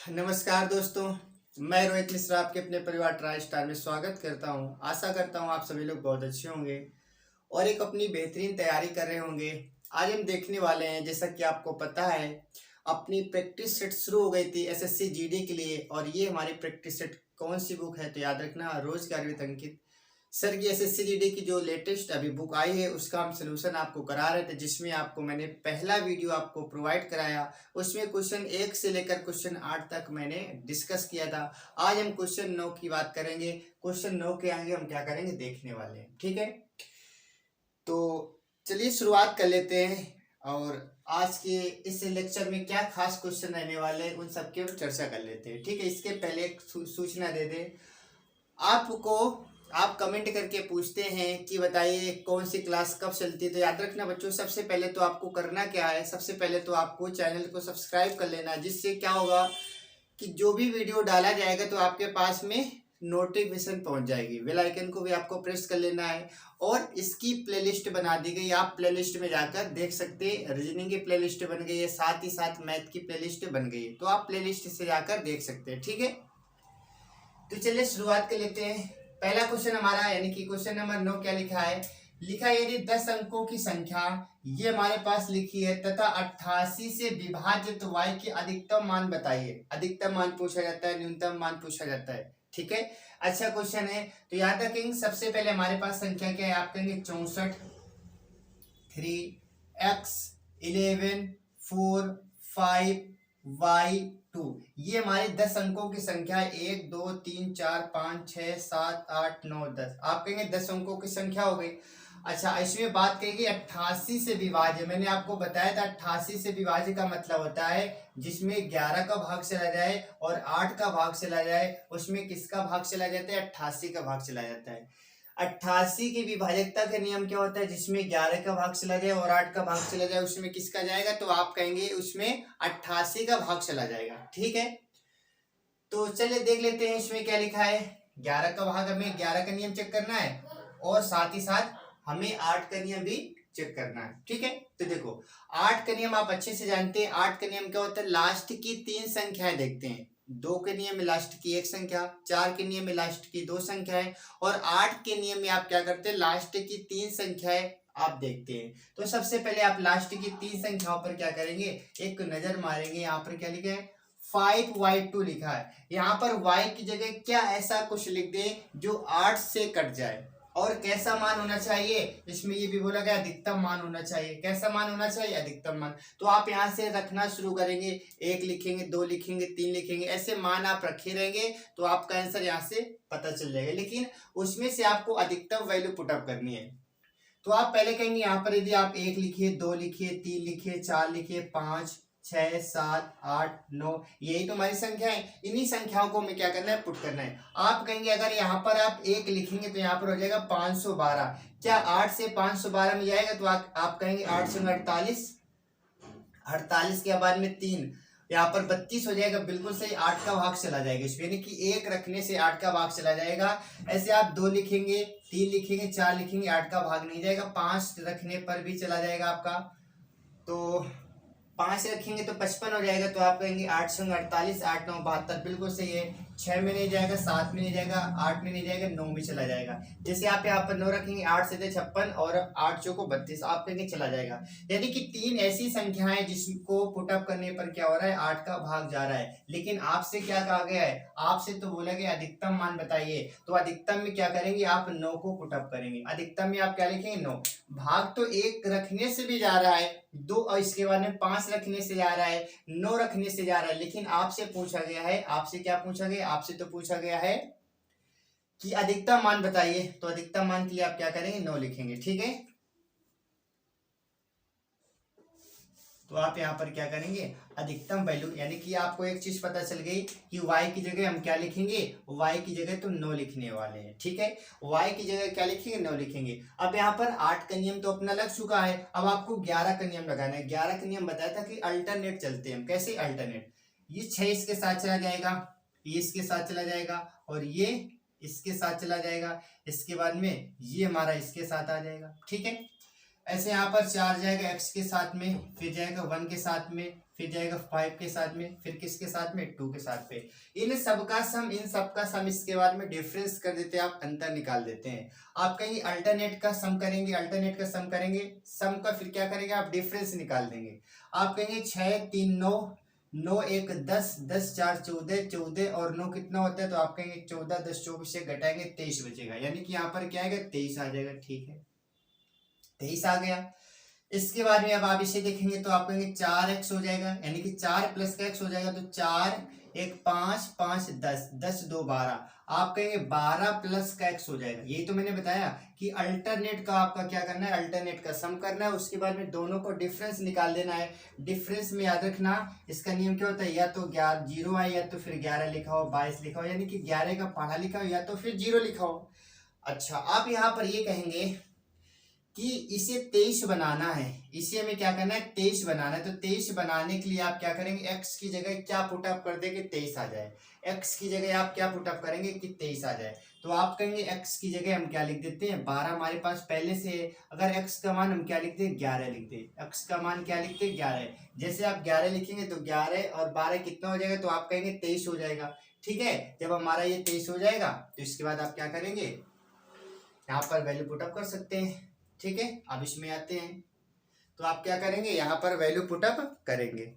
नमस्कार दोस्तों। मैं रोहित मिश्रा आपके अपने परिवार ट्राई स्टार में स्वागत करता हूं। आशा करता हूं आप सभी लोग बहुत अच्छे होंगे और एक अपनी बेहतरीन तैयारी कर रहे होंगे। आज हम देखने वाले हैं, जैसा कि आपको पता है, अपनी प्रैक्टिस सेट शुरू हो गई थी एसएससी जीडी के लिए। और ये हमारी प्रैक्टिस सेट कौन सी बुक है तो याद रखना, रोजगार विद अंकित सर की एसएससी जीडी की जो लेटेस्ट अभी बुक आई है उसका हम सोल्यूशन आपको करा रहे थे, जिसमें आपको मैंने पहला वीडियो आपको प्रोवाइड कराया। उसमें क्वेश्चन 1 से लेकर क्वेश्चन 8 तक मैंने डिस्कस किया था। आज हम क्वेश्चन 9 की बात करेंगे। क्वेश्चन 9 के आगे हम क्या करेंगे देखने वाले हैं, ठीक है। तो चलिए शुरुआत कर लेते हैं और आज के इस लेक्चर में क्या खास क्वेश्चन रहने वाले हैं उन सब की हम चर्चा कर लेते हैं, ठीक है। इसके पहले एक सूचना दे दें आपको। आप कमेंट करके पूछते हैं कि बताइए कौन सी क्लास कब चलती है, तो याद रखना बच्चों, सबसे पहले तो आपको करना क्या है, सबसे पहले तो आपको चैनल को सब्सक्राइब कर लेना है। जिससे क्या होगा कि जो भी वीडियो डाला जाएगा तो आपके पास में नोटिफिकेशन पहुंच जाएगी। बेल आइकन को भी आपको प्रेस कर लेना है और इसकी प्लेलिस्ट बना दी गई, आप प्लेलिस्ट में जाकर देख सकते हैं। रीजनिंग की प्लेलिस्ट बन गई है, साथ ही साथ मैथ की प्लेलिस्ट बन गई है, तो आप प्लेलिस्ट से जाकर देख सकते हैं, ठीक है। तो चलिए शुरुआत कर लेते हैं। पहला क्वेश्चन हमारा यानी कि क्वेश्चन नंबर 9 क्या लिखा है। लिखा है यदि 10 अंकों की संख्या ये हमारे पास लिखी है तथा 88 से विभाजित y के अधिकतम मान बताइए। अधिकतम मान पूछा जाता है, न्यूनतम मान पूछा जाता है, ठीक है। अच्छा क्वेश्चन है, तो याद रखेंगे सबसे पहले हमारे पास संख्या क्या है, आप कहेंगे 64, 3x, 11, 4, 5, y2। ये हमारे 10 अंकों की संख्या है। 1 2 3 4 5 6 7 8 9 10। आप कहेंगे 10 अंकों की संख्या हो गई। अच्छा, इसमें बात करेंगे 88 से विभाज्य। मैंने आपको बताया था 88 से विभाज्य का मतलब होता है जिसमें 11 का भाग चला जाए और 8 का भाग चला जाए, उसमें किसका भाग चला जाता है, 88 का भाग चला जाता है। 88 की विभाजकता का नियम क्या होता है, जिसमें 11 का भाग चला जाए और 8 का भाग चला जाए, उसमें किसका जाएगा, तो आप कहेंगे उसमें 88 का भाग चला जाएगा, ठीक है। तो चलिए देख लेते हैं इसमें क्या लिखा है। 11 का भाग, हमें 11 का नियम चेक करना है और साथ ही साथ हमें 8 का नियम भी चेक करना है, ठीक है। तो देखो 8 का नियम आप अच्छे से जानते हैं। 8 का नियम क्या होता है, लास्ट की 3 संख्याएं देखते हैं। 2 के नियम में लास्ट की 1 संख्या, 4 के नियम में लास्ट की 2 संख्याएं और 8 के नियम में आप क्या करते हैं, लास्ट की 3 संख्याएं आप देखते हैं। तो सबसे पहले आप लास्ट की 3 संख्याओं पर क्या करेंगे, एक नजर मारेंगे। यहाँ पर क्या लिखा है, 5y2 लिखा है। यहाँ पर y की जगह क्या ऐसा कुछ लिख दे जो 8 से कट जाए। और कैसा मान होना चाहिए, इसमें ये भी बोला गया अधिकतम मान होना चाहिए। कैसा मान होना चाहिए, अधिकतम मान। तो आप यहाँ से रखना शुरू करेंगे, 1 लिखेंगे, 2 लिखेंगे, 3 लिखेंगे, ऐसे मान आप रखे रहेंगे तो आपका आंसर यहाँ से पता चल जाएगा। लेकिन उसमें से आपको अधिकतम वैल्यू पुटअप करनी है। तो आप पहले कहेंगे यहाँ पर यदि आप 1 लिखिए, 2 लिखिए, 3 लिखिए, 4 लिखिए, 5 6 7 8 9, यही तो हमारी संख्या है। इन्हीं संख्याओं को हमें क्या करना है, पुट करना है। आप कहेंगे अगर यहाँ पर आप 1 लिखेंगे तो यहाँ पर हो जाएगा 512। क्या 8 से 512 में जाएगा, तो आप कहेंगे 8 से 48, 48 के बाद में 3, यहाँ पर 32 हो जाएगा। बिल्कुल सही, 8 का भाग चला जाएगा इसमें, यानी कि 1 रखने से 8 का भाग चला जाएगा। ऐसे आप 2 लिखेंगे, 3 लिखेंगे, 4 लिखेंगे, 8 का भाग नहीं जाएगा। 5 रखने पर भी चला जाएगा आपका, तो 5 रखेंगे तो 55 हो जाएगा। तो आप कहेंगे 8 संग 48, 8 9 72, बिल्कुल सही है। 6 में नहीं जाएगा, 7 में नहीं जाएगा, 8 में नहीं जाएगा, 9 में चला जाएगा। जैसे आप यहाँ पर 9 रखेंगे, 8 से 56 और 8 चौको 32, आप कहेंगे चला जाएगा। यानी कि 3 ऐसी संख्याएं जिसको पुटअप करने पर क्या हो रहा है, 8 का भाग जा रहा है। लेकिन आपसे क्या कहा गया है, आपसे तो बोला गया अधिकतम मान बताइए। तो अधिकतम में क्या करेंगे, आप 9 को पुटअप करेंगे। अधिकतम में आप क्या लिखेंगे, 9। भाग तो 1 रखने से भी जा रहा है, 2 और इसके बाद में 5 रखने से जा रहा है, 9 रखने से जा रहा है। लेकिन आपसे पूछा गया है, आपसे क्या पूछा गया, आपसे तो पूछा गया है कि अधिकतम मान बताइए। तो अधिकतम मान के लिए आप क्या करेंगे, 9 लिखेंगे, ठीक है। तो आप यहाँ पर क्या करेंगे, अधिकतम वैल्यू, यानी कि आपको एक चीज पता चल गई कि y की जगह हम क्या लिखेंगे, y की जगह तो 9 लिखने वाले हैं, ठीक है। y की जगह क्या लिखेंगे, 9 लिखेंगे। अब यहाँ पर 8 का नियम तो अपना लग चुका है, अब आपको 11 का नियम लगाना है। 11 का नियम बताया था कि अल्टरनेट चलते हैं हम। कैसे अल्टरनेट, ये 6 इसके साथ चला जाएगा, ये इसके साथ चला जाएगा और ये इसके साथ चला जाएगा। इसके बाद में ये हमारा इसके साथ आ जाएगा, ठीक है। ऐसे यहाँ पर 4 जाएगा x के साथ में, फिर जाएगा 1 के साथ में, फिर जाएगा 5 के साथ में, फिर किसके साथ में 2 के साथ में। इन सबका सम इसके बाद में डिफरेंस कर देते हैं, आप अंतर निकाल देते हैं। आप कहेंगे अल्टरनेट का सम करेंगे, अल्टरनेट का सम करेंगे, सम का फिर क्या करेंगे आप डिफरेंस निकाल देंगे। आप कहेंगे 6 3 9, 9 1 10, 10 4 14, 14 और 9 कितना होता है, तो आप कहेंगे 14, 10 24 से घटाएंगे 23 बचेगा, यानी कि यहाँ पर क्या आएगा 23 आ जाएगा। ठीक है, 23 आ गया। इसके बाद में अब आप इसे देखेंगे तो आप कहेंगे 4x हो जाएगा, यानी कि 4 प्लस का x हो जाएगा, तो 4 1 5 5 10, 10 2 12, आप कहेंगे 12 प्लस का x हो जाएगा। यही तो मैंने बताया कि अल्टरनेट का आपका क्या करना है, अल्टरनेट का सम करना है, उसके बाद में दोनों को डिफरेंस निकाल देना है। डिफरेंस में याद रखना इसका नियम क्या होता है, या तो 0 आए या तो फिर 11 लिखा हो, 22 लिखा हो, यानी कि 11 का पढ़ा लिखा हो या तो फिर 0 लिखा हो। अच्छा, आप यहाँ पर ये कहेंगे कि इसे 23 बनाना है, इसे हमें क्या करना है 23 बनाना है। तो 23 बनाने के लिए आप क्या करेंगे, x की जगह क्या पुटअप कर देंगे 23 आ जाए, x की जगह आप क्या पुटअप करेंगे कि 23 आ जाए। तो आप कहेंगे x की जगह हम क्या लिख देते हैं 12, हमारे पास पहले से है। अगर x का मान हम क्या लिखते हैं 11 लिखते हैं, x का मान क्या लिखते हैं 11। जैसे आप 11 लिखेंगे तो 11 और 12 कितना हो जाएगा, तो आप कहेंगे 23 हो जाएगा। ठीक है, जब हमारा ये 23 हो जाएगा तो इसके बाद आप क्या करेंगे, यहाँ पर वैल्यू पुटअप कर सकते हैं। ठीक है, अब इसमें आते हैं तो आप क्या करेंगे, यहाँ पर वैल्यू पुटअप करेंगे।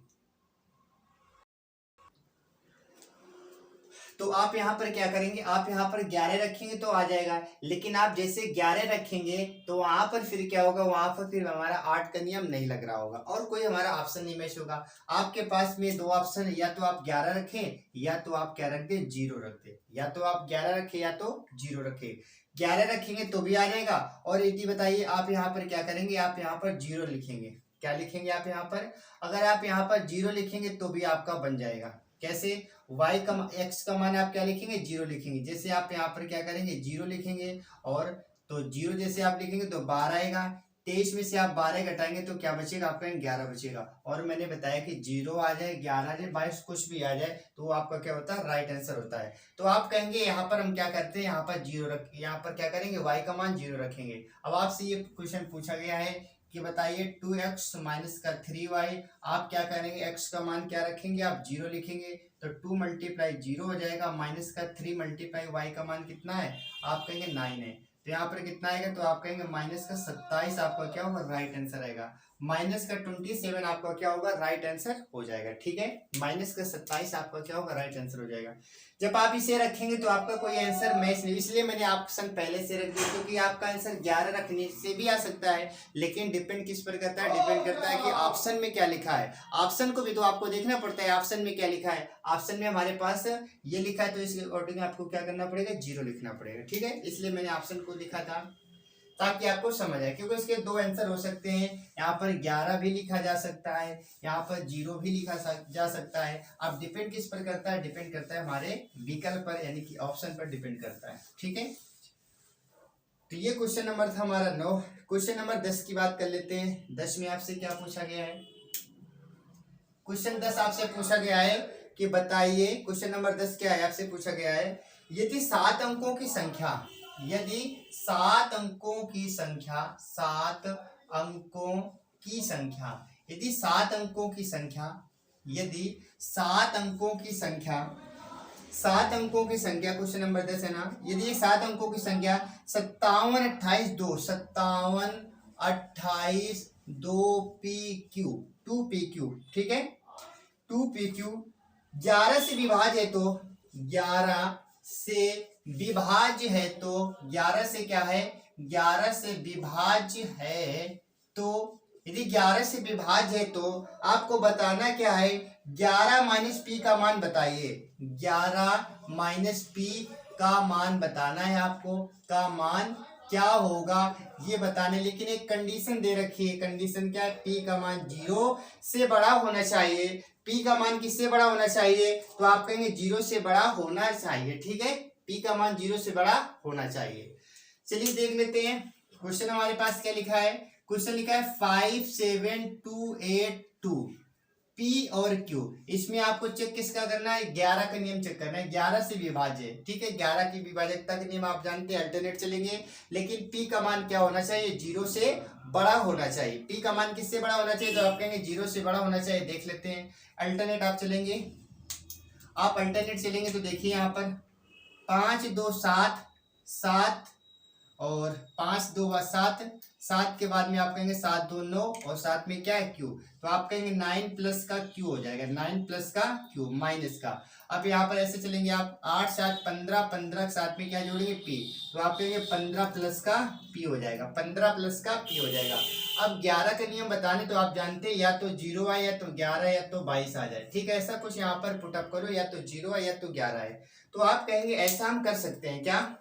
तो आप यहाँ पर क्या करेंगे, आप यहाँ पर 11 रखेंगे तो आ जाएगा, लेकिन आप जैसे 11 रखेंगे तो वहां पर फिर क्या होगा, वहां पर फिर हमारा 8 का नियम नहीं लग रहा होगा और कोई हमारा ऑप्शन नहीं मैच होगा। आपके पास में दो ऑप्शन है, या तो आप 11 रखें या तो आप क्या रख दे 0 रख दे, या तो आप 11 रखें या तो 0 रखें। 11 रखेंगे तो भी आ जाएगा, और यदि बताइए आप यहाँ पर क्या करेंगे, आप यहाँ पर 0 लिखेंगे, क्या लिखेंगे आप यहाँ पर, अगर आप यहाँ पर 0 लिखेंगे तो भी आपका बन जाएगा। कैसे, y का x का मान आप क्या लिखेंगे 0 लिखेंगे, जैसे आप यहाँ पर क्या करेंगे 0 लिखेंगे, और तो 0 जैसे आप लिखेंगे तो 12 आएगा, 23 में से आप 12 घटाएंगे तो क्या बचेगा आपका 11 बचेगा। और मैंने बताया कि 0 आ जाए 11 आ जाए 22 कुछ भी आ जाए तो आपका क्या होता है राइट आंसर होता है। तो आप कहेंगे यहाँ पर हम क्या करते हैं, यहाँ पर 0 रख, यहाँ पर क्या करेंगे y का मान 0 रखेंगे। अब आपसे ये क्वेश्चन पूछा गया है कि बताइए 2x माइनस का 3y, आप क्या करेंगे x का मान क्या रखेंगे, आप 0 लिखेंगे, तो 2 मल्टीप्लाई 0 हो जाएगा, माइनस का 3 मल्टीप्लाई y का मान कितना है, आप कहेंगे 9 है, तो यहाँ पर कितना आएगा, तो आप कहेंगे माइनस का 27 आपका क्या होगा राइट आंसर आएगा। माइनस का 27 आपका क्या होगा राइट आंसर हो जाएगा। ठीक है, माइनस का 27 आपका क्या होगा राइट आंसर हो जाएगा। जब आप इसे रखेंगे तो आपका कोई आंसर मैच नहीं, इसलिए मैंने ऑप्शन पहले से रख दिया, क्योंकि आपका आंसर 11 रखने से भी आ सकता है, लेकिन डिपेंड किस पर करता है, डिपेंड करता है कि ऑप्शन में क्या लिखा है। ऑप्शन को भी तो आपको देखना पड़ता है, ऑप्शन में क्या लिखा है, ऑप्शन में हमारे पास ये लिखा है तो इसके अकॉर्डिंग आपको क्या करना पड़ेगा 0 लिखना पड़ेगा। ठीक है, इसलिए मैंने ऑप्शन को लिखा था ताकि आपको समझ आए, क्योंकि इसके दो आंसर हो सकते हैं, यहाँ पर 11 भी लिखा जा सकता है, यहाँ पर 0 भी लिखा जा सकता है। अब डिपेंड किस पर करता है, डिपेंड करता है हमारे विकल्प पर, यानी कि ऑप्शन पर डिपेंड करता है। ठीक है, तो ये क्वेश्चन नंबर था हमारा 9। क्वेश्चन नंबर 10 की बात कर लेते हैं। 10 में आपसे क्या पूछा गया है, क्वेश्चन 10 आपसे पूछा गया है कि बताइए, क्वेश्चन नंबर 10 क्या है, आपसे पूछा गया है यदि 7 अंकों की संख्या, यदि 7 अंकों की संख्या, 7 अंकों की संख्या, यदि 7 अंकों की संख्या, यदि 7 अंकों की संख्या, 7 अंकों की संख्या, क्वेश्चन नंबर 10 है ना, यदि 7 अंकों की संख्या 57 28 2, 57 28 2 PQ, 2 PQ, ठीक है, 2 PQ 11 से विभाज्य है, तो 11 से विभाज्य है, तो 11 से क्या है, 11 से विभाज्य है, तो यदि 11 से विभाज्य है तो आपको बताना क्या है, 11 माइनस पी का मान बताइए, 11 माइनस पी का मान बताना है आपको, का मान क्या होगा ये बताने, लेकिन एक कंडीशन दे रखी है, कंडीशन क्या है, पी का मान 0 से बड़ा होना चाहिए। पी का मान किससे बड़ा होना चाहिए, तो आप कहेंगे 0 से बड़ा होना चाहिए। ठीक है, पी का मान 0 से बड़ा होना चाहिए। चलिए देख लेते हैं क्वेश्चन हमारे पास क्या लिखा है। क्वेश्चन लिखा है 57282, P और Q, इसमें आपको चेक किसका करना है, 11 का नियम चेक करना है, 11 से विभाज्य, ठीक है, 11 की विभाज्यता का नियम आप जानते हैं, अल्टरनेट चलेंगे, लेकिन P का मान क्या होना चाहिए, 0 से बड़ा होना चाहिए। P का मान किससे बड़ा होना चाहिए, तो आप कहेंगे 0 से बड़ा होना चाहिए। देख लेते हैं, अल्टरनेट आप चलेंगे, आप अल्टरनेट चलेंगे तो देखिए यहाँ पर 5 2 7 7 और 5 2 7, 7 के बाद में आप कहेंगे 7 2 9 और 7 में क्या है Q, तो आप कहेंगे 9 प्लस का Q हो जाएगा, 9 प्लस का Q माइनस का। अब यहाँ पर ऐसे चलेंगे आप 8 7 15, 15 के साथ में क्या जोड़ेंगे P, तो आप कहेंगे 15 प्लस का P हो जाएगा, 15 प्लस का P हो जाएगा। अब 11 का नियम बताने तो आप जानते हैं, या तो 0 आए, या तो 11 या तो 22 आ जाए, ठीक है, ऐसा कुछ यहाँ पर पुटअप करो, या तो 0 आए या तो 11 आए। तो आप कहेंगे ऐसा हम कर सकते हैं क्या,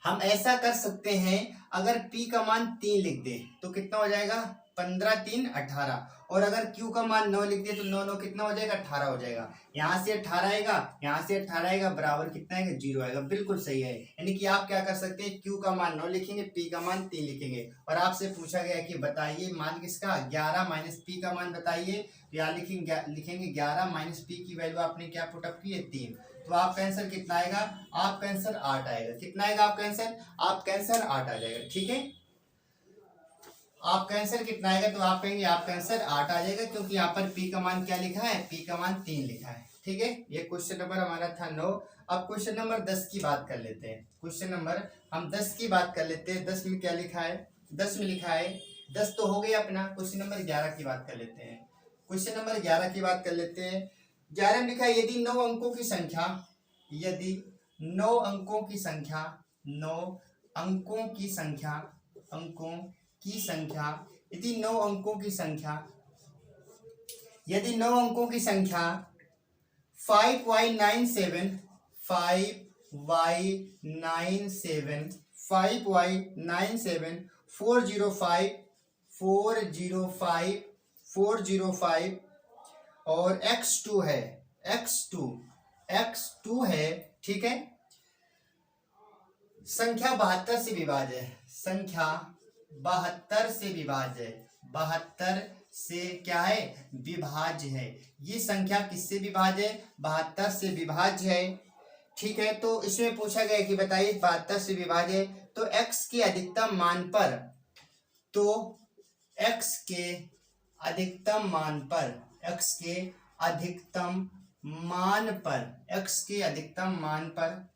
हम ऐसा कर सकते हैं, अगर P का मान 3 लिख दे तो कितना हो जाएगा, 15 3 18, और अगर Q का मान 9 लिख दे तो 9 9 कितना हो जाएगा, 18 हो जाएगा। यहाँ से 18 आएगा, यहाँ से 18 आएगा, बराबर कितना आएगा, 0 आएगा। बिल्कुल सही है, यानी कि आप क्या कर सकते हैं, Q का मान 9 लिखेंगे, P का मान 3 लिखेंगे, और आपसे पूछा गया कि बताइए मान किसका, 11 माइनस P का मान बताइए, तो यहाँ लिखेंगे 11 माइनस P की वैल्यू आपने क्या पुटअप की है, 3, तो आपका आंसर कितना आएगा, आपका आंसर 8 आएगा। कितना आएगा आपका आंसर, आपका आंसर 8 आ जाएगा, ठीक है, आपका आंसर कितना आएगा, तो आप कहेंगे आपका आंसर 8 आ जाएगा, क्योंकि यहाँ पर P का मान क्या लिखा है, P का मान 3 लिखा है, ठीक है। ये क्वेश्चन नंबर हमारा था 9। अब क्वेश्चन नंबर 10 की बात कर लेते हैं, क्वेश्चन नंबर हम 10 की बात कर लेते हैं। 10 में क्या लिखा है, 10 में लिखा है, 10 तो हो गया अपना। क्वेश्चन नंबर 11 की बात कर लेते हैं, क्वेश्चन नंबर 11 की बात कर लेते हैं। 11 में लिखा है, यदि 9 अंकों की संख्या, यदि 9 अंकों की संख्या, 9 अंकों की संख्या, अंकों की संख्या, यदि 9 अंकों की संख्या, यदि 9 अंकों की संख्या 5y97, 5y97, 5y97, 405, 405, 405 और x2 है, x2, x2 है, ठीक है। संख्या 72 से विभाज्य है, संख्या 72 से विभाज्य है, 72 से क्या है, विभाज्य है। ये संख्या किससे विभाज्य है, 72 से विभाज्य है, ठीक है। तो इसमें पूछा गया कि बताइए 72 से विभाज्य है, तो x के अधिकतम मान पर, तो x के अधिकतम मान पर, x के अधिकतम मान पर, x के अधिकतम मान पर,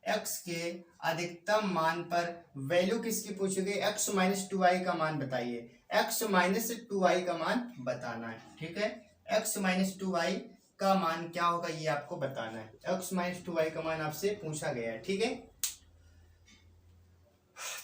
x के अधिकतम मान पर वैल्यू किसकी पूछी गई, x माइनस 2i का मान बताइए, x माइनस 2i का मान बताना है, ठीक है। x माइनस 2i का मान क्या होगा ये आपको बताना है, x माइनस 2i का मान आपसे पूछा गया है, ठीक है।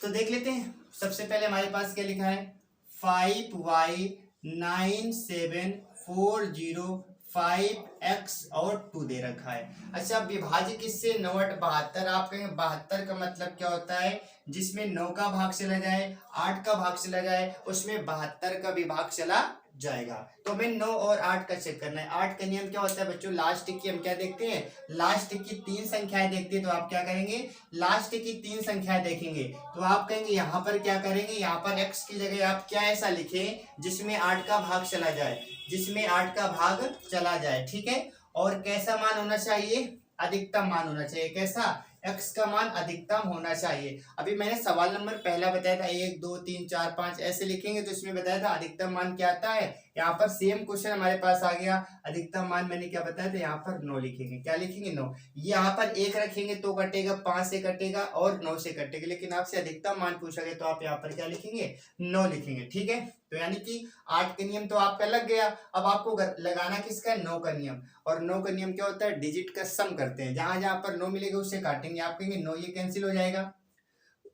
तो देख लेते हैं, सबसे पहले हमारे पास क्या लिखा है, 5y97, 405x और 2 दे रखा है। अच्छा, विभाज्य किससे, 9 8 72, आप कहेंगे 72 का मतलब क्या होता है, जिसमें 9 का भाग चला जाए, 8 का भाग चला जाए, उसमें 72 का भी भाग चला जाएगा। तो हमें 9 और 8 का चेक करना है। 8 का नियम क्या होता है बच्चों, लास्ट की हम क्या देखते हैं, लास्ट की 3 संख्याएं देखते हैं। तो आप क्या करेंगे, लास्ट की 3 संख्याएं देखेंगे, तो आप कहेंगे यहाँ पर क्या करेंगे, यहाँ पर x की जगह आप क्या ऐसा लिखें जिसमें 8 का भाग चला जाए, जिसमें 8 का भाग चला जाए, ठीक है। और कैसा मान होना चाहिए, अधिकतम मान होना चाहिए, कैसा, x का मान अधिकतम होना चाहिए। अभी मैंने सवाल नंबर पहला बताया था 1 2 3 4 5 ऐसे लिखेंगे, तो इसमें बताया था अधिकतम मान क्या आता है। यहाँ पर सेम क्वेश्चन हमारे पास आ गया, अधिकतम मान मैंने क्या बताया था, यहाँ पर 9 लिखेंगे, क्या लिखेंगे 9। यहाँ पर 1 रखेंगे तो कटेगा, 5 से कटेगा और 9 से कटेगा, लेकिन आपसे अधिकतम मान पूछा गया तो आप यहाँ पर क्या लिखेंगे, 9 लिखेंगे, ठीक है। तो यानी कि 8 का नियम तो आपका लग गया। अब आपको लगाना किसका है, 9 का नियम। और 9 का नियम क्या होता है, डिजिट का सम करते हैं, जहां जहां पर 9 मिलेगा उससे काटेंगे। आप कहेंगे 9 ये कैंसिल हो जाएगा,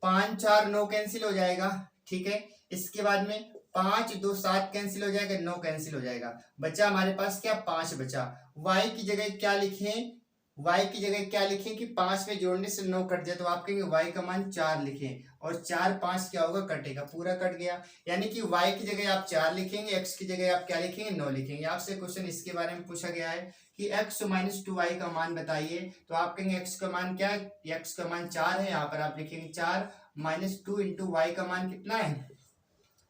5 4 9 कैंसिल हो जाएगा, ठीक है। इसके बाद में 5 2 7 कैंसिल हो जाएगा, 9 कैंसिल हो जाएगा, बचा हमारे पास क्या, 5 बचा। y की जगह क्या लिखें, y की जगह क्या लिखें कि 5 में जोड़ने से 9 कट जाए, तो आप कहेंगे y का मान 4 लिखें, और 4 5 क्या होगा, कटेगा, पूरा कट गया। यानी कि y की जगह आप 4 लिखेंगे, x की जगह आप क्या लिखेंगे, 9 लिखेंगे। आपसे क्वेश्चन इसके बारे में पूछा गया है कि x माइनस 2i का मान बताइए, तो आप कहेंगे x का मान क्या है, x का मान 4 है, यहाँ पर आप लिखेंगे 4 माइनस 2 इंटू वाई का मान कितना है,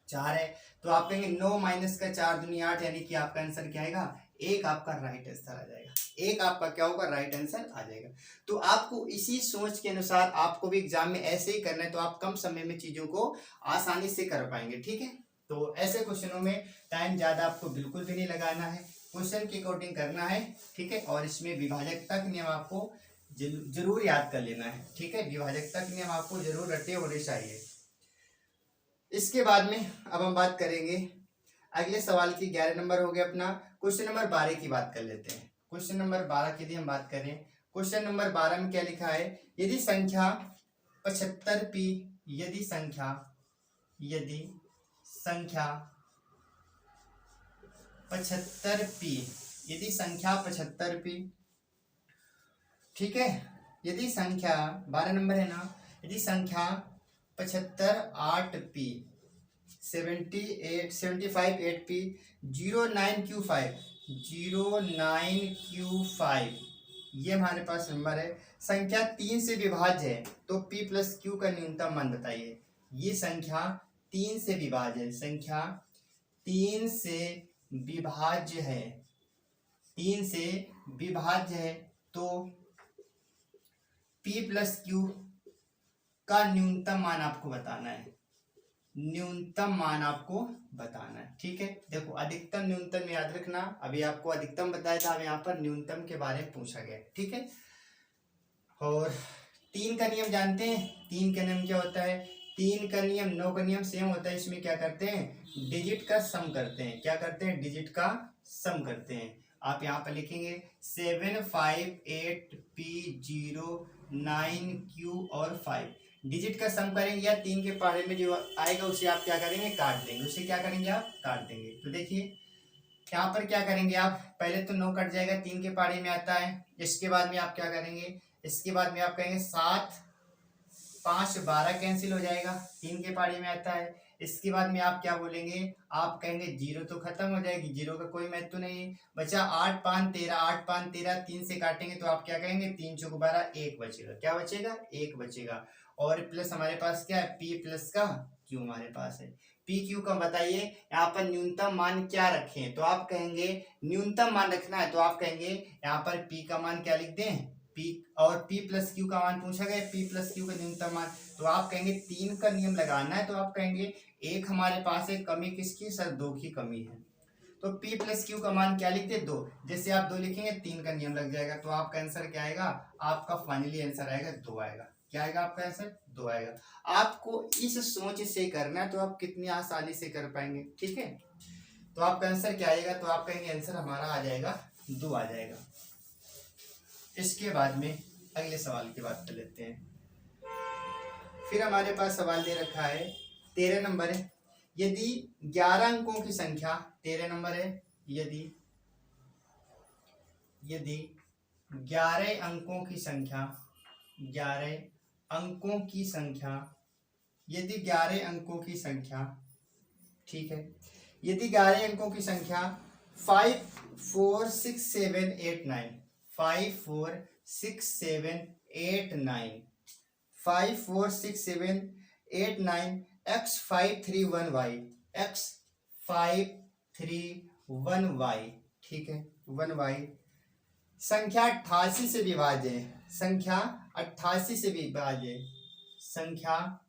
4 है। तो आप कहेंगे 9 माइनस का 4 दूनी 8, यानी कि आपका आंसर क्या आएगा, एक आपका राइट आंसर आ जाएगा, एक आपका क्या होगा, राइट आंसर आ जाएगा। तो आपको इसी सोच के अनुसार आपको भी एग्जाम में ऐसे ही करना है, तो आप कम समय में चीजों को आसानी से कर पाएंगे, ठीक है। तो ऐसे क्वेश्चनों में टाइम ज्यादा आपको बिल्कुल भी नहीं लगाना है, क्वेश्चन की अकॉर्डिंग करना है, ठीक है। और इसमें विभाजकता का नियम आपको जरूर याद कर लेना है, ठीक है। विभाजकता के नियम आपको जरूर रटे होने चाहिए। इसके बाद में अब हम बात करेंगे अगले सवाल की, 11 नंबर हो गया अपना। क्वेश्चन नंबर 12 की बात कर लेते हैं। क्वेश्चन नंबर 12 की यदि हम बात करें, क्वेश्चन नंबर 12 में क्या लिखा है, यदि संख्या 75p, यदि संख्या 75p, यदि संख्या 75p, ठीक है। यदि संख्या 12 नंबर है ना, यदि संख्या 75 8p 75 8p 09q5 ये हमारे पास नंबर है। संख्या 3 से विभाज्य है, तो p प्लस q का न्यूनतम मान बताइए। ये संख्या 3 से विभाज्य है, संख्या 3 से विभाज्य है, 3 से विभाज्य है, तो p प्लस q का न्यूनतम मान आपको बताना है, न्यूनतम मान आपको बताना है, ठीक है। देखो अधिकतम न्यूनतम याद रखना, अभी आपको अधिकतम बताया था, अब यहाँ पर न्यूनतम के बारे में पूछा गया, ठीक है। और 3 का नियम जानते हैं, 3 का नियम क्या होता है, 3 का नियम 9 का नियम सेम होता है। इसमें क्या करते हैं, डिजिट का सम करते हैं, क्या करते हैं, डिजिट का सम करते हैं। आप यहाँ पर लिखेंगे 7 5 8 p 0 9 q और 5, डिजिट का सम करेंगे या 3 के पहाड़े में जो आएगा उसे आप क्या करेंगे, काट देंगे, उसे क्या करेंगे, आप काट देंगे। तो देखिए यहाँ पर क्या करेंगे आप, पहले तो 9 कट जाएगा, 3 के पहाड़े में आता है। इसके बाद में आप क्या करेंगे, इसके बाद में आप कहेंगे 7 5 12 कैंसिल हो जाएगा, 3 के पहाड़े में आता है। इसके बाद में आप क्या बोलेंगे, आप कहेंगे 0 तो खत्म हो जाएगी, 0 का कोई महत्व नहीं है, बचा 8 5 13, 8 5 13, 3 से काटेंगे तो आप क्या कहेंगे, 3 चौक 12, 1 बचेगा, क्या बचेगा, 1 बचेगा। और प्लस हमारे पास क्या है, p प्लस का q हमारे पास है, p q का बताइए यहाँ पर न्यूनतम मान क्या रखें, तो आप कहेंगे न्यूनतम मान रखना है, तो आप कहेंगे यहाँ पर p का मान क्या लिख दें, p, और p प्लस q का मान पूछा गया, p प्लस q का न्यूनतम मान, तो आप कहेंगे 3 का नियम लगाना है, तो आप कहेंगे एक हमारे पास है, कमी किसकी, सर 2 की कमी है, तो p प्लस q का मान क्या लिखते, 2, जैसे आप 2 लिखेंगे 3 का नियम लग जाएगा, तो आपका आंसर क्या आएगा, आपका फाइनली आंसर आएगा 2 आएगा, क्या आएगा आपका आंसर, 2 आएगा। आपको इस सोच से करना है, तो आप कितनी आसानी से कर पाएंगे, ठीक है। तो आपका आंसर क्या आएगा, तो आप कहेंगे आंसर हमारा आ जाएगा 2 आ जाएगा। इसके बाद में अगले सवाल की बात कर लेते हैं। फिर हमारे पास सवाल दे रखा है 13 नंबर है, यदि 11 अंकों की संख्या, 13 नंबर है, यदि 11 अंकों की संख्या, 11 अंकों की संख्या, यदि 11 अंकों की संख्या, ठीक है, यदि 11 अंकों की संख्या 5 4 6 7 8 9, 5 4 6 7 8 9, 5 4 6 7 8 9, x 5 3 1 y, x 5 3 1 y, ठीक है, 1 y, संख्या 88 से विभाज्य है, संख्या 88 से विभाज्य है, संख्या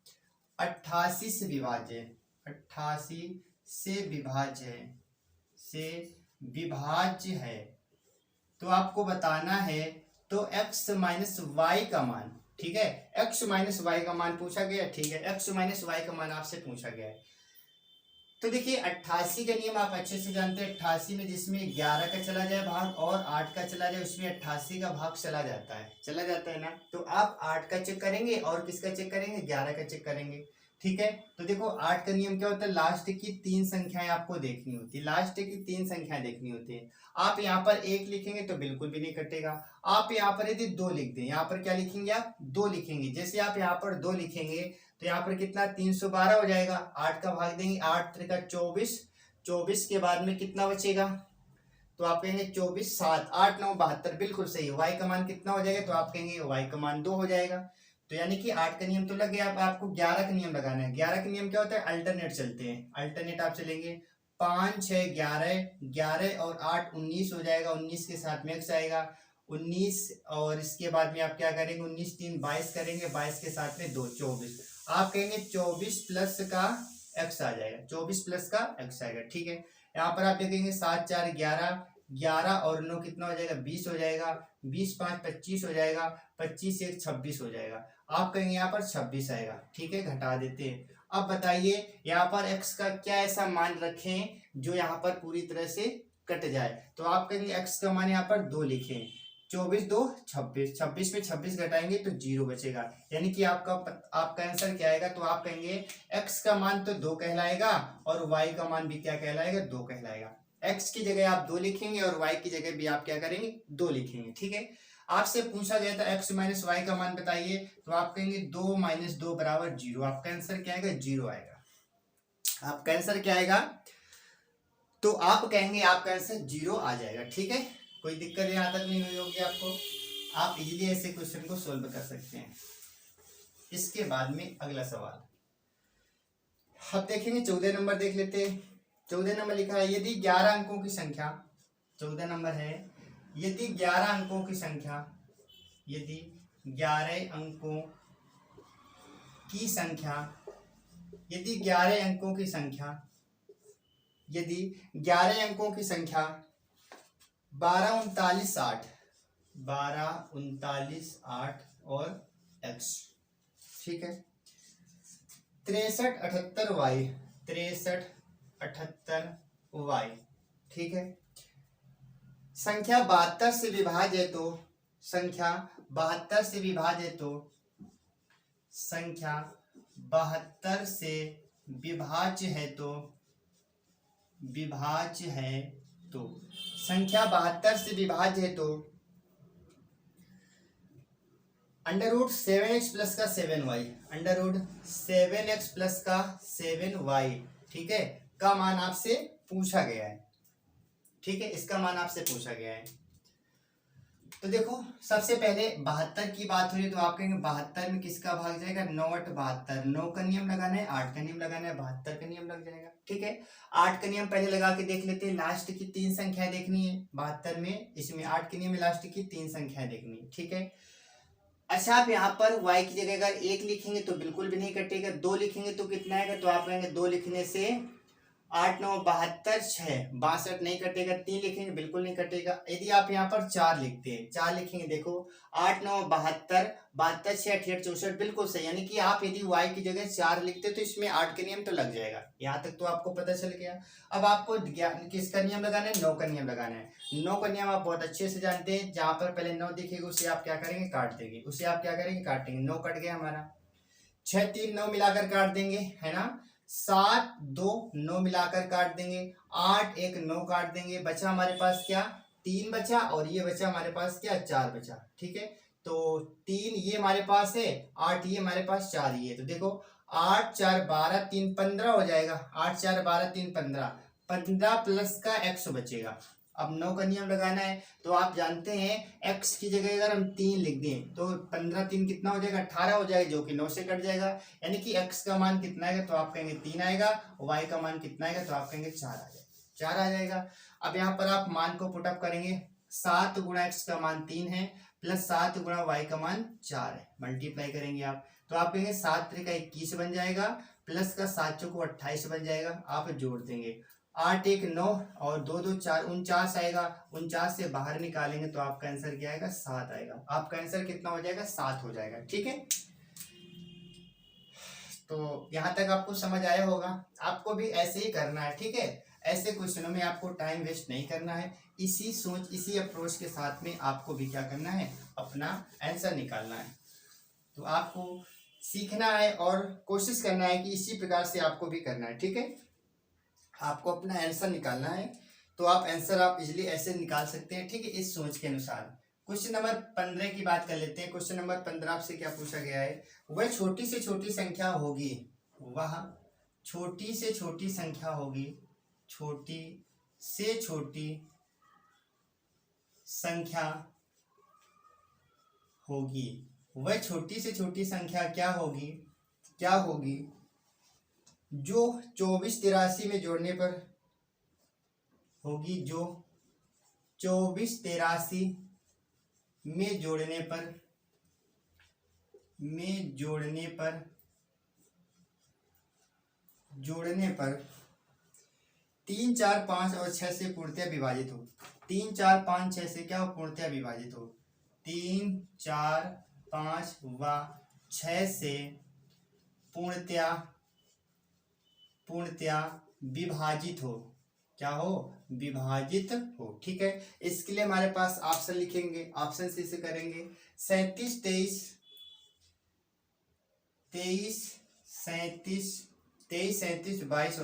88 से विभाज्य है, 88 से विभाज्य है, से विभाज्य है, तो आपको बताना है, तो x माइनस वाई का मान, ठीक है, x माइनस वाई का मान पूछा गया, ठीक है, x माइनस वाई का मान आपसे पूछा गया है। तो देखिए 88 का नियम आप अच्छे से जानते हैं, 88 में जिसमें 11 का चला जाए भाग और 8 का चला जाए, उसमें 88 का भाग चला जाता है ना, तो आप 8 का चेक करेंगे और किसका चेक करेंगे, 11 का चेक करेंगे, ठीक है। तो देखो 8 का नियम क्या होता है, लास्ट की 3 संख्याएं आपको देखनी होती है, लास्ट की 3 संख्याएं देखनी होती है। आप यहाँ पर 1 लिखेंगे तो बिल्कुल भी नहीं कटेगा, आप यहाँ पर यदि 2 लिख दें, यहाँ पर क्या लिखेंगे आप, 2 लिखेंगे, जैसे आप यहाँ पर 2 लिखेंगे तो यहाँ पर कितना 312 हो जाएगा, 8 का भाग देंगे, 8 3 का 24, 24 के बाद में कितना बचेगा, तो आप कहेंगे 24 7 8 9 72, बिल्कुल सही। y का मान कितना हो जाएगा, तो आप कहेंगे y का मान 2 हो जाएगा। तो यानी कि 8 का नियम तो लग गया। अब आपको 11 का नियम लगाना है। 11 का नियम क्या होता है? अल्टरनेट चलते हैं, अल्टरनेट आप चलेंगे। 5 6 11, 11 और 8 19 हो जाएगा, 19 के साथ में x आएगा 19, और इसके बाद में आप क्या करेंगे? 19 3 22 करेंगे, 22 के साथ में 2 24। आप कहेंगे 24 प्लस का x आ जाएगा, 24 प्लस का x आएगा, ठीक है। यहाँ पर आप देखेंगे 7 4 11, 11 और 9 कितना हो जाएगा? 20 हो जाएगा, 20 5 25 हो जाएगा, 25 1 26 हो जाएगा। आप कहेंगे यहाँ पर 26 आएगा, ठीक है, घटा देते हैं। अब बताइए यहाँ पर x का क्या ऐसा मान रखें जो यहाँ पर पूरी तरह से कट जाए? तो आप कहेंगे x का मान यहाँ पर 2 लिखें, 24 2 26, 26 में 26 घटाएंगे तो 0 बचेगा, यानी कि आपका आंसर क्या आएगा? तो आप कहेंगे x का मान तो 2 कहलाएगा और y का मान भी क्या कहलाएगा? 2 कहलाएगा। x की जगह आप 2 लिखेंगे और y की जगह भी आप क्या करेंगे? 2 लिखेंगे, ठीक है। आपसे पूछा गया था x माइनस वाई का मान बताइए, तो आप कहेंगे 2 माइनस 2 बराबर 0। आपका आंसर क्या आएगा? 0 आएगा। आपका आंसर क्या आएगा? तो आप कहेंगे आपका आंसर 0 आ जाएगा, ठीक है। कोई दिक्कत यहाँ तक नहीं हुई होगी आपको। आप इजीली ऐसे क्वेश्चन को सोल्व कर सकते हैं। इसके बाद में अगला सवाल अब देखेंगे, 14 नंबर देख लेते हैं। 14 नंबर लिखा है, यदि 11 अंकों की संख्या, 14 नंबर है, यदि 11 अंकों की संख्या, यदि 11 अंकों की संख्या, यदि 11 अंकों की संख्या, यदि 11 अंकों की संख्या 12 39 8, 12 39 8 और x, ठीक है, 63 78 y, 63 78 y, ठीक है, संख्या 72 से विभाज्य है, तो संख्या 72 से विभाज्य है, तो संख्या 72 से विभाज्य है, तो विभाज्य है, तो संख्या 72 से विभाज्य है, तो अंडर रूट 7x प्लस का 7y, under root 7x plus का 7y, ठीक है, का मान आपसे पूछा गया है, ठीक है, इसका मान आपसे पूछा गया है। तो देखो सबसे पहले 72 की बात हो रही है, तो आप कहेंगे 72 में किसका भाग जाएगा? 9 8 72, 9 का नियम लगाना है, 8 का नियम लगाना है, 72 का नियम लग जाएगा, ठीक है। 8 का नियम पहले लगा के देख लेते हैं, लास्ट की 3 संख्या देखनी है 72 में, इसमें 8 के नियम में लास्ट की 3 संख्या देखनी है, ठीक है। अच्छा, आप यहाँ पर y की जगह अगर 1 लिखेंगे तो बिल्कुल भी नहीं कटेगा, 2 लिखेंगे तो कितना आएगा? तो आप कहेंगे 2 लिखने से 8 9 72 6 62 नहीं कटेगा, 3 लिखेंगे बिल्कुल नहीं कटेगा। यदि आप यहाँ पर 4 लिखते हैं, 4 लिखेंगे, देखो 8 9 72, 72 6 68 64, बिल्कुल सही, यानी कि आप यदि y की जगह 4 लिखते तो इसमें 8 के नियम तो लग जाएगा। यहाँ तक तो आपको पता चल गया। अब आपको किसका नियम लगाना है? 9 का नियम लगाना है। 9 का नियम आप बहुत अच्छे से जानते हैं, जहां पर पहले 9 दिखेगा उसे आप क्या करेंगे? काट देंगे, उसे आप क्या करेंगे? काटेंगे। 9 कट गया हमारा, 6 3 9 मिलाकर काट देंगे, है ना, 7 2 9 मिलाकर काट देंगे, 8 1 9 काट देंगे, बचा हमारे पास क्या? 3 बचा, और ये बचा हमारे पास क्या? 4 बचा, ठीक है। तो 3 ये हमारे पास है, 8 ये हमारे पास, 4 ये, तो देखो 8 4 12 3 15 हो जाएगा, 8 4 12 3 15, 15 प्लस का x बचेगा। अब 9 का नियम लगाना है, तो आप जानते हैं x की जगह अगर हम 3 लिख दें तो 15 3 कितना हो जाएगा? 18 हो जाएगा, जो कि 9 से कट जाएगा, यानी कि x का मान कितना आएगा? तो आप कहेंगे 3 आएगा, y का मान कितना आएगा? तो आप कहेंगे 4 आ जाएगा, 4 आ जाएगा। अब यहाँ पर आप मान को पुटअप करेंगे, 7 गुणा x का मान 3 है, प्लस 7 गुणा y का मान 4 है, मल्टीप्लाई करेंगे आप, तो आप कहेंगे 7 3 का 21 बन जाएगा, प्लस का 7 चौको 28 बन जाएगा, आप जोड़ देंगे, 8 1 9 और 2 2 4 49 आएगा, 49 से बाहर निकालेंगे तो आपका आंसर क्या आएगा? 7 आएगा। आपका आंसर कितना हो जाएगा? 7 हो जाएगा, ठीक है। तो यहाँ तक आपको समझ आया होगा। आपको भी ऐसे ही करना है, ठीक है, ऐसे क्वेश्चनों में आपको टाइम वेस्ट नहीं करना है, इसी सोच इसी अप्रोच के साथ में आपको भी क्या करना है? अपना आंसर निकालना है। तो आपको सीखना है और कोशिश करना है कि इसी प्रकार से आपको भी करना है, ठीक है। आपको अपना आंसर निकालना है, तो आप आंसर आप इजीली ऐसे निकाल सकते हैं, ठीक है, इस सोच के अनुसार। क्वेश्चन नंबर 15 की बात कर लेते हैं। क्वेश्चन नंबर 15 आपसे क्या पूछा गया है? वह छोटी से छोटी संख्या होगी, वह छोटी से छोटी संख्या होगी, छोटी से छोटी संख्या होगी वह छोटी से छोटी संख्या क्या होगी, क्या होगी जो 2483 में जोड़ने पर होगी, जो 2483 में जोड़ने पर 3, 4, 5 और 6 से पूर्णतया विभाजित हो। 3, 4, 5, 6 से क्या हो, पूर्णतया विभाजित हो। 3, 4, 5 व 6 से पूर्णतया विभाजित हो, क्या हो, विभाजित हो। ठीक है, इसके लिए हमारे पास ऑप्शन लिखेंगे, ऑप्शन से इसे करेंगे 37, 23, 37, 22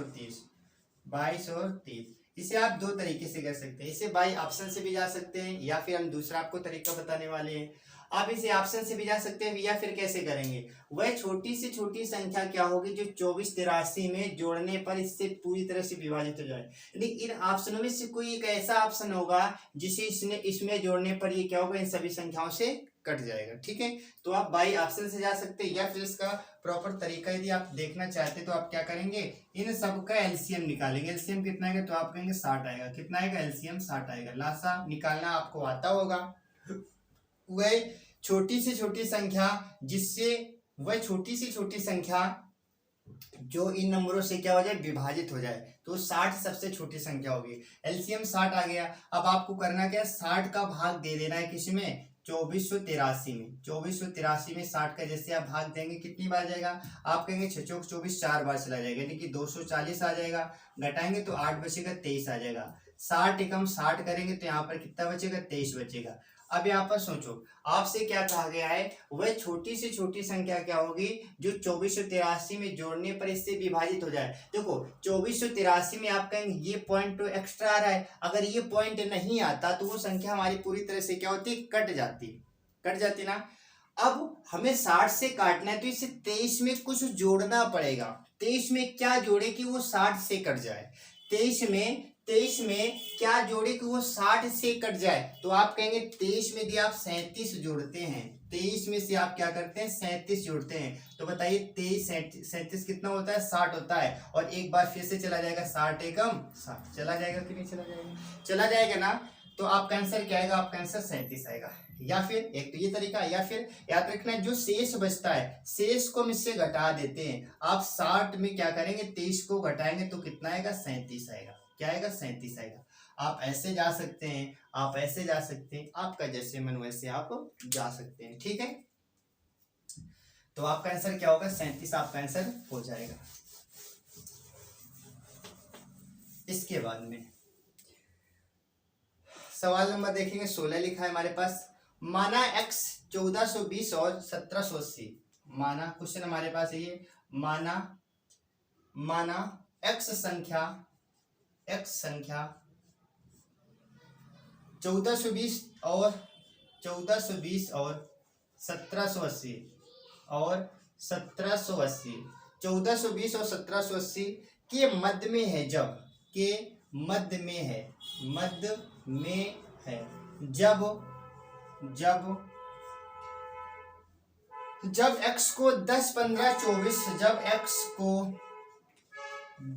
और 30। इसे आप दो तरीके से कर सकते हैं। इसे बाई ऑप्शन से भी जा सकते हैं, या फिर हम दूसरा आपको तरीका बताने वाले हैं। आप इसे ऑप्शन से भी जा सकते हैं, या फिर कैसे करेंगे, वह छोटी से छोटी संख्या क्या होगी जो 2483 में जोड़ने पर इससे पूरी तरह से विभाजित हो जाए। यानी इन ऑप्शनों में से कोई एक ऐसा ऑप्शन होगा जिसे इसमें जोड़ने पर ये क्या होगा, इन सभी संख्याओं से कट जाएगा। ठीक है, तो आप बाई ऑप्शन से जा सकते हैं, या फिर इसका प्रॉपर तरीका यदि आप देखना चाहते हैं तो आप क्या करेंगे, इन सब का एलसीएम निकालेंगे। एलसीएम कितना आएगा, तो आप कहेंगे 60 आएगा। कितना आएगा, एलसीएम 60 आएगा। लासा निकालना आपको आता होगा। वह छोटी से छोटी संख्या जो इन नंबरों से क्या हो जाए, विभाजित हो जाए, तो 60 सबसे छोटी संख्या होगी। एलसीएम 60 आ गया। अब आपको करना क्या है, 60 का भाग दे देना है किसमें, 2483 में। 2483 में 60 का जैसे आप भाग देंगे कितनी बार जाएगा, आप कहेंगे 6 चौक 24, 4 बार चला जाएगा, यानी कि 240 आ जाएगा। घटाएंगे तो 8 बचेगा, 23 आ जाएगा। 60 एकम 60 करेंगे तो यहाँ पर कितना बचेगा, 23 बचेगा। अब यहाँ पर सोचो, आपसे क्या कहा गया है, वह छोटी से छोटी संख्या क्या होगी जो 2483 में जोड़ने पर इससे विभाजित हो जाए। देखो 2483 में आप कहेंगे ये पॉइंट तो एक्स्ट्रा आ रहा है, अगर ये पॉइंट नहीं आता तो वो संख्या हमारी पूरी तरह से क्या होती, कट जाती ना। अब हमें 60 से काटना है, तो इसे 23 में कुछ जोड़ना पड़ेगा। 23 में क्या जोड़े कि वो 60 से कट जाए। 23 में क्या जोड़े कि वो 60 से कट जाए, तो आप कहेंगे 23 में यदि आप 37 जोड़ते हैं, 23 में से आप क्या करते हैं, 37 जोड़ते हैं, तो बताइए 23 37 कितना होता है, 60 होता है। और एक बार फिर से चला जाएगा, 60 एकम 60 चला जाएगा कि नहीं चला जाएगा, चला जाएगा ना। तो आपका आंसर क्या आएगा, आपका आंसर 37 आएगा। या फिर एक तो ये तरीका, या फिर याद रखना जो शेष बचता है, शेष को हम इससे घटा देते हैं। आप 60 में क्या करेंगे, 23 को घटाएंगे तो कितना आएगा, 37 आएगा। क्या आएगा, 37 आएगा। आप ऐसे जा सकते हैं, आप ऐसे जा सकते हैं, आपका जैसे मन वैसे आप जा सकते हैं। ठीक है, तो आपका आंसर क्या होगा, 37 आपका आंसर हो जाएगा। इसके बाद में सवाल नंबर देखेंगे 16 लिखा है हमारे पास, माना x 1420 और 1780। माना क्वेश्चन हमारे पास है ये, माना x संख्या 1420 और 1780 और 1780 1420 और 1780 के मध्य में है, जब x को 10, 15, 24 जब x को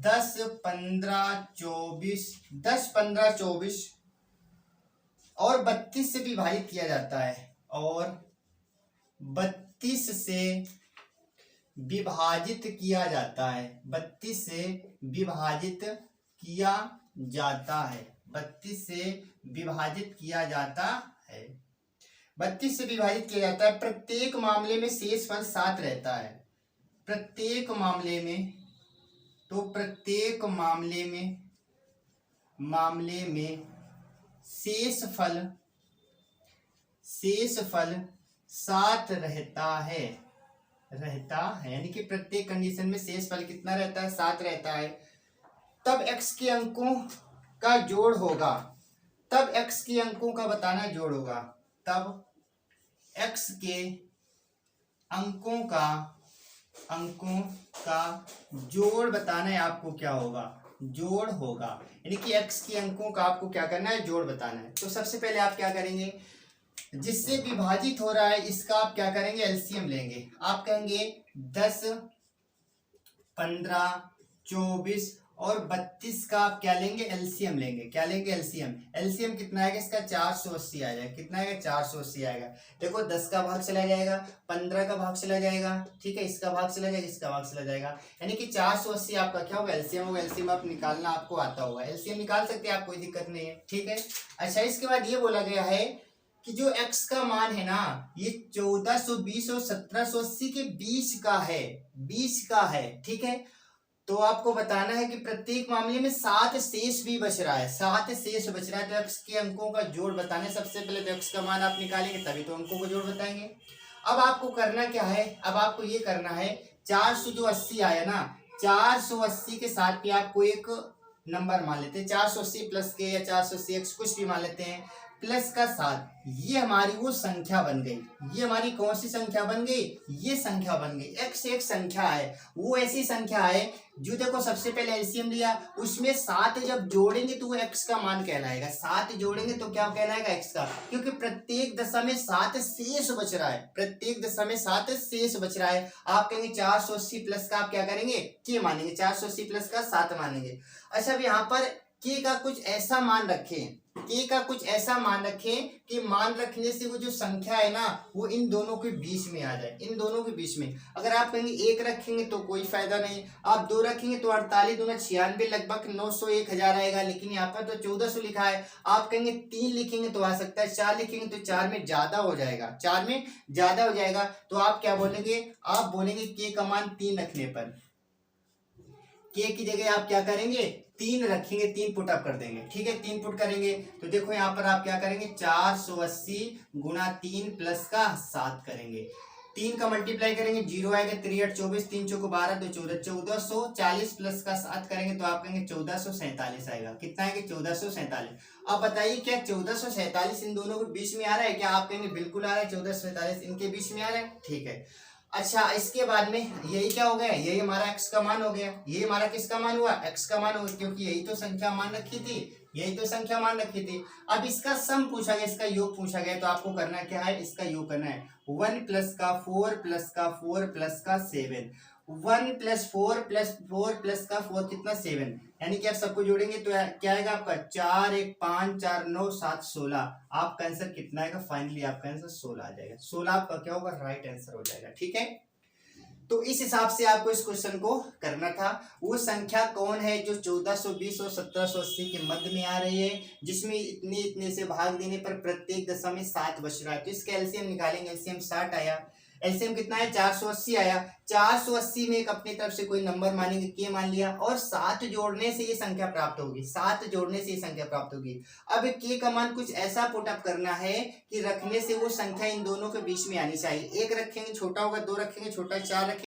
10, 15, 24 और 32 से विभाजित किया जाता है, और 32 से विभाजित किया जाता है, 32 से विभाजित किया जाता है, 32 से विभाजित किया जाता है, 32 से विभाजित किया जाता है। प्रत्येक मामले में शेषफल 7 रहता है, प्रत्येक मामले में, तो प्रत्येक मामले में शेषफल 7 रहता है, यानी कि प्रत्येक कंडीशन में शेषफल कितना रहता है, 7 रहता है। तब x के अंकों का जोड़ होगा, तब x के अंकों का बताना जोड़ होगा, तब x के अंकों का जोड़ बताना है आपको, क्या होगा, जोड़ होगा। यानी कि x के अंकों का आपको क्या करना है, जोड़ बताना है। तो सबसे पहले आप क्या करेंगे, जिससे विभाजित हो रहा है इसका आप क्या करेंगे, एलसीएम लेंगे। आप कहेंगे 10, 15, 24 और 32 का आप क्या लेंगे, एलसीएम लेंगे। क्या लेंगे, एलसीएम। एलसीएम कितना आएगा इसका, 480 आ जाएगा। कितना आएगा, 480 आएगा। देखो 10 का भाग चला जाएगा, 15 का भाग चला जाएगा, ठीक है, इसका भाग चला जाएगा, इसका भाग चला जाएगा, यानी कि 480 आपका क्या होगा, एलसीएम होगा। एलसीएम आप निकालना आपको आता होगा, एलसीएम निकाल सकते हैं आप, कोई दिक्कत नहीं है, ठीक है। अच्छा, इसके बाद ये बोला गया है कि जो x का मान है ना, ये 1420 और 1780 के बीच का है, बीच का है, ठीक है। तो आपको बताना है कि प्रत्येक मामले में 7 शेष भी बच रहा है, 7 शेष बच रहा है। तो x के अंकों का जोड़ बताने, सबसे पहले तो x का मान आप निकालेंगे तभी तो अंकों को जोड़ बताएंगे। अब आपको करना क्या है, अब आपको ये करना है 480 आया ना, 480 के साथ भी आपको एक नंबर मान लेते हैं, 480 प्लस के या 480 x कुछ भी मान लेते हैं, प्लस का 7, ये हमारी वो संख्या बन गई। ये हमारी कौन सी संख्या बन गई, ये संख्या बन गई। x एक संख्या है, वो ऐसी संख्या है जो देखो सबसे पहले एलसीएम लिया, उसमें 7 जब जोड़ेंगे तो वो x का मान कहलाएगा। 7 जोड़ेंगे तो क्या कहलाएगा, x का, क्योंकि प्रत्येक दशा में 7 शेष बच रहा है, प्रत्येक दशा में 7 शेष बच रहा है। आप कहेंगे 480 प्लस का आप क्या करेंगे, के मानेंगे, 480 प्लस का 7 मानेंगे। अच्छा, अब यहाँ पर के का कुछ ऐसा मान रखें, के का कुछ ऐसा मान रखें कि मान रखने से वो जो संख्या है ना, वो इन दोनों के बीच में आ जाए, इन दोनों के बीच में। अगर आप कहेंगे 1 रखेंगे तो कोई फायदा नहीं, आप 2 रखेंगे तो 48 दूना 96, लगभग 900, 1000 आएगा, लेकिन यहाँ पर तो 1400 लिखा है। आप कहेंगे 3 लिखेंगे तो आ सकता है, 4 लिखेंगे तो 4 में ज्यादा हो जाएगा, 4 में ज्यादा हो जाएगा। तो आप क्या बोलेंगे, आप बोलेंगे के का मान 3 रखने पर, के की जगह आप क्या करेंगे, 3 रखेंगे, 3 पुट अप कर देंगे, ठीक है, 3 पुट करेंगे। तो देखो यहाँ पर आप क्या करेंगे, 480 गुना 3 प्लस का 7 करेंगे, 3 का मल्टीप्लाई करेंगे, 0 आएगा, 3 8 24, 3 चौको 12, 2 14, 1440 प्लस का 7 करेंगे तो आप कहेंगे 1447 आएगा। कितना आएगा, 1447। अब बताइए क्या 1447 इन दोनों के बीच में आ रहा है क्या, आप कहेंगे बिल्कुल आ रहा है, 1447 इनके बीच में आ रहा है, ठीक है। अच्छा, इसके बाद में यही क्या हो गया, यही हमारा x का मान हो गया, ये हमारा किसका मान हुआ, x का मान हुआ, क्योंकि यही तो संख्या मान रखी थी, यही तो संख्या मान रखी थी। अब इसका सम पूछा गया, इसका योग पूछा गया, तो आपको करना क्या है, इसका योग करना है। 1 प्लस का 4 प्लस का 4 प्लस का 7, 1 प्लस 4 प्लस 4 प्लस का 4 कितना, 7, यानी कि आप सबको जोड़ेंगे तो क्या आएगा आपका, 4 1 5 4 9 7 16। आपका आंसर कितना आएगा, फाइनली आपका आंसर 16 आ जाएगा। 16 आपका क्या होगा, राइट आंसर हो जाएगा, ठीक है। तो इस हिसाब से आपको इस क्वेश्चन को करना था। वो संख्या कौन है जो 1420 और 1780 के मध्य में आ रही है, जिसमें इतने इतने से भाग देने पर प्रत्येक दशा में 7 बच रहा है। तो इसका एलसीएम निकालेंगे, एलसीएम 60 आया, एलसीएम कितना है, 480 आया। 480 में एक अपनी तरफ से कोई नंबर मानेंगे, के मान लिया, और 7 जोड़ने से ये संख्या प्राप्त होगी, 7 जोड़ने से ये संख्या प्राप्त होगी। अब के का मान कुछ ऐसा पुट अप करना है कि रखने से वो संख्या इन दोनों के बीच में आनी चाहिए। 1 रखेंगे छोटा होगा, 2 रखेंगे छोटा, 4 रखेंगे